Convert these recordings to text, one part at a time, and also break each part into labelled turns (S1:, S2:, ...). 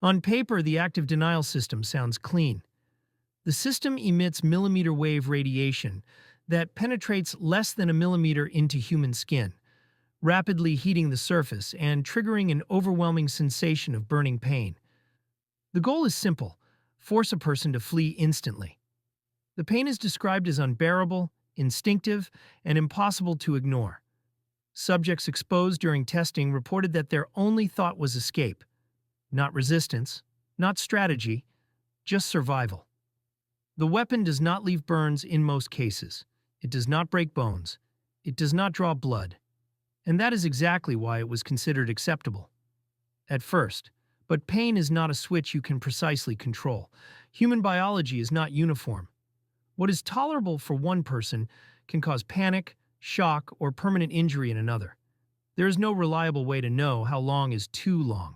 S1: On paper, the active denial system sounds clean. The system emits millimeter wave radiation that penetrates less than a millimeter into human skin, rapidly heating the surface and triggering an overwhelming sensation of burning pain. The goal is simple: force a person to flee instantly. The pain is described as unbearable, instinctive, and impossible to ignore. Subjects exposed during testing reported that their only thought was escape, not resistance, not strategy, just survival. The weapon does not leave burns in most cases. It does not break bones. It does not draw blood. And that is exactly why it was considered acceptable at first. But pain is not a switch you can precisely control. Human biology is not uniform. What is tolerable for one person can cause panic, shock, or permanent injury in another. There is no reliable way to know how long is too long.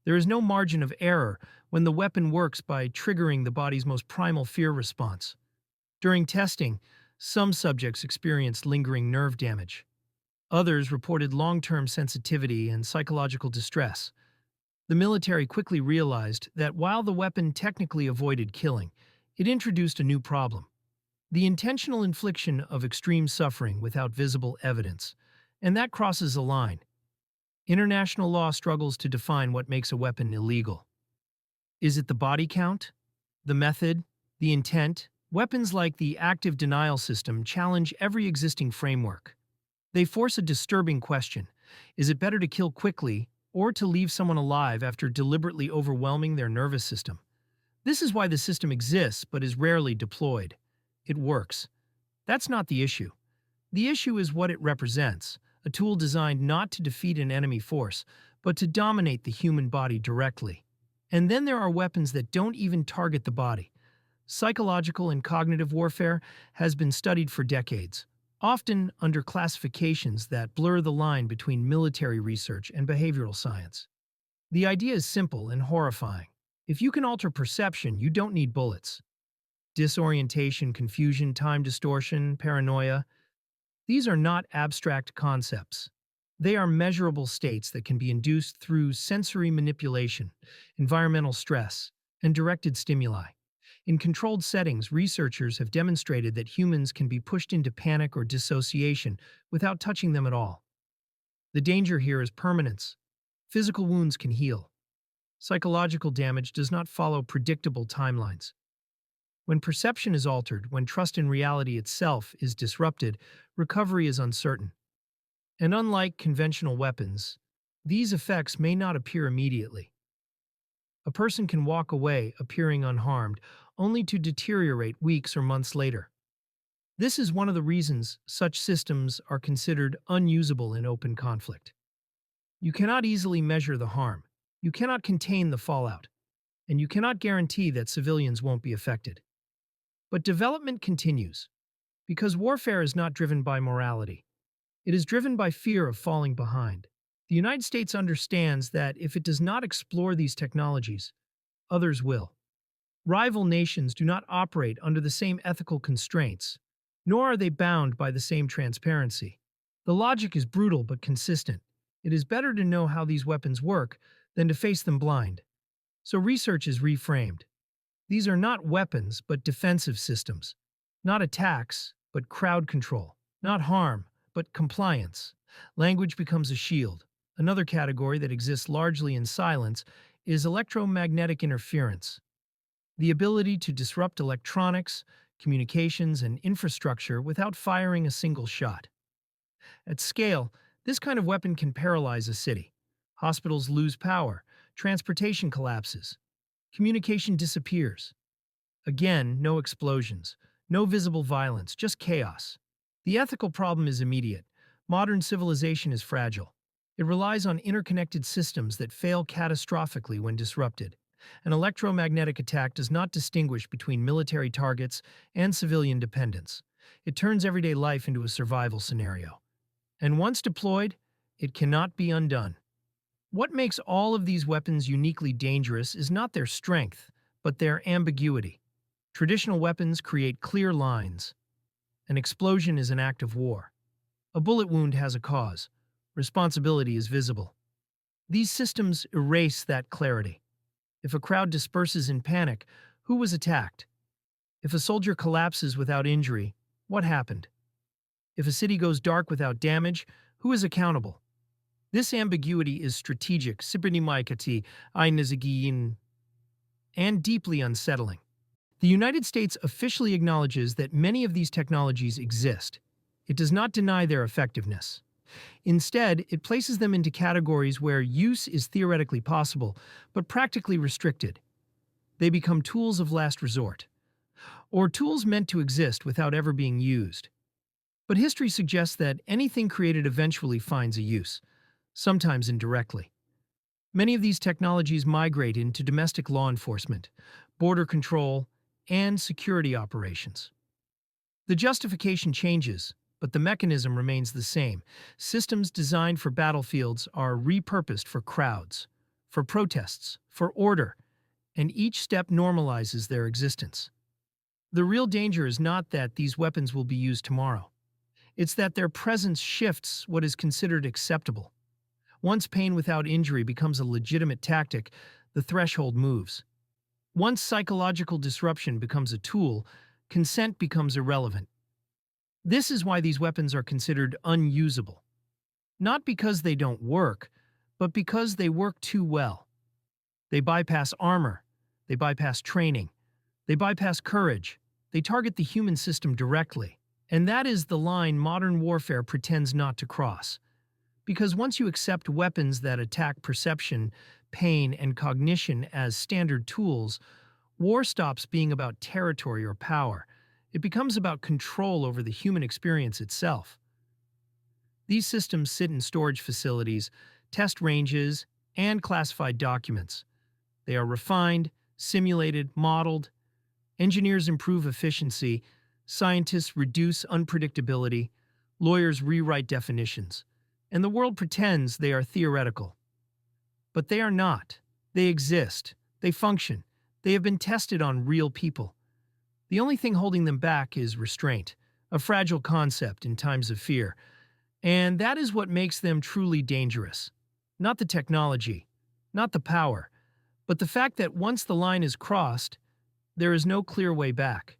S1: There is no margin of error when the weapon works by triggering the body's most primal fear response. During testing, some subjects experienced lingering nerve damage. Others reported long-term sensitivity and psychological distress. The military quickly realized that while the weapon technically avoided killing, it introduced a new problem: the intentional infliction of extreme suffering without visible evidence. And that crosses a line. International law struggles to define what makes a weapon illegal. Is it the body count? The method? The intent? Weapons like the active denial system challenge every existing framework. They force a disturbing question: is it better to kill quickly or to leave someone alive after deliberately overwhelming their nervous system? This is why the system exists but is rarely deployed. It works. That's not the issue. The issue is what it represents: a tool designed not to defeat an enemy force, but to dominate the human body directly. And then there are weapons that don't even target the body. Psychological and cognitive warfare has been studied for decades, often under classifications that blur the line between military research and behavioral science. The idea is simple and horrifying. If you can alter perception, you don't need bullets. Disorientation, confusion, time distortion, paranoia — these are not abstract concepts. They are measurable states that can be induced through sensory manipulation, environmental stress, and directed stimuli. In controlled settings, researchers have demonstrated that humans can be pushed into panic or dissociation without touching them at all. The danger here is permanence. Physical wounds can heal. Psychological damage does not follow predictable timelines. When perception is altered, when trust in reality itself is disrupted, recovery is uncertain. And unlike conventional weapons, these effects may not appear immediately. A person can walk away appearing unharmed, only to deteriorate weeks or months later. This is one of the reasons such systems are considered unusable in open conflict. You cannot easily measure the harm, you cannot contain the fallout, and you cannot guarantee that civilians won't be affected. But development continues, because warfare is not driven by morality. It is driven by fear of falling behind. The United States understands that if it does not explore these technologies, others will. Rival nations do not operate under the same ethical constraints, nor are they bound by the same transparency. The logic is brutal but consistent. It is better to know how these weapons work than to face them blind. So research is reframed. These are not weapons but defensive systems. Not attacks, but crowd control. Not harm, but compliance. Language becomes a shield. Another category that exists largely in silence is electromagnetic interference. The ability to disrupt electronics, communications, and infrastructure without firing a single shot. At scale, this kind of weapon can paralyze a city. Hospitals lose power, transportation collapses, communication disappears. Again, no explosions, no visible violence, just chaos. The ethical problem is immediate. Modern civilization is fragile. It relies on interconnected systems that fail catastrophically when disrupted. An electromagnetic attack does not distinguish between military targets and civilian dependence. It turns everyday life into a survival scenario. And once deployed, it cannot be undone. What makes all of these weapons uniquely dangerous is not their strength, but their ambiguity. Traditional weapons create clear lines. An explosion is an act of war. A bullet wound has a cause. Responsibility is visible. These systems erase that clarity. If a crowd disperses in panic, who was attacked? If a soldier collapses without injury, what happened? If a city goes dark without damage, who is accountable? This ambiguity is strategic, and deeply unsettling. The United States officially acknowledges that many of these technologies exist. It does not deny their effectiveness. Instead, it places them into categories where use is theoretically possible, but practically restricted. They become tools of last resort, or tools meant to exist without ever being used. But history suggests that anything created eventually finds a use, sometimes indirectly. Many of these technologies migrate into domestic law enforcement, border control, and security operations. The justification changes, but the mechanism remains the same. Systems designed for battlefields are repurposed for crowds, for protests, for order, and each step normalizes their existence. The real danger is not that these weapons will be used tomorrow. It's that their presence shifts what is considered acceptable. Once pain without injury becomes a legitimate tactic, the threshold moves. Once psychological disruption becomes a tool, consent becomes irrelevant. This is why these weapons are considered unusable. Not because they don't work, but because they work too well. They bypass armor, they bypass training, they bypass courage, they target the human system directly. And that is the line modern warfare pretends not to cross. Because once you accept weapons that attack perception, pain, and cognition as standard tools, war stops being about territory or power. It becomes about control over the human experience itself. These systems sit in storage facilities, test ranges, and classified documents. They are refined, simulated, modeled. Engineers improve efficiency, scientists reduce unpredictability, lawyers rewrite definitions, and the world pretends they are theoretical. But they are not. They exist. They function. They have been tested on real people. The only thing holding them back is restraint, a fragile concept in times of fear. And that is what makes them truly dangerous. Not the technology, not the power, but the fact that once the line is crossed, there is no clear way back.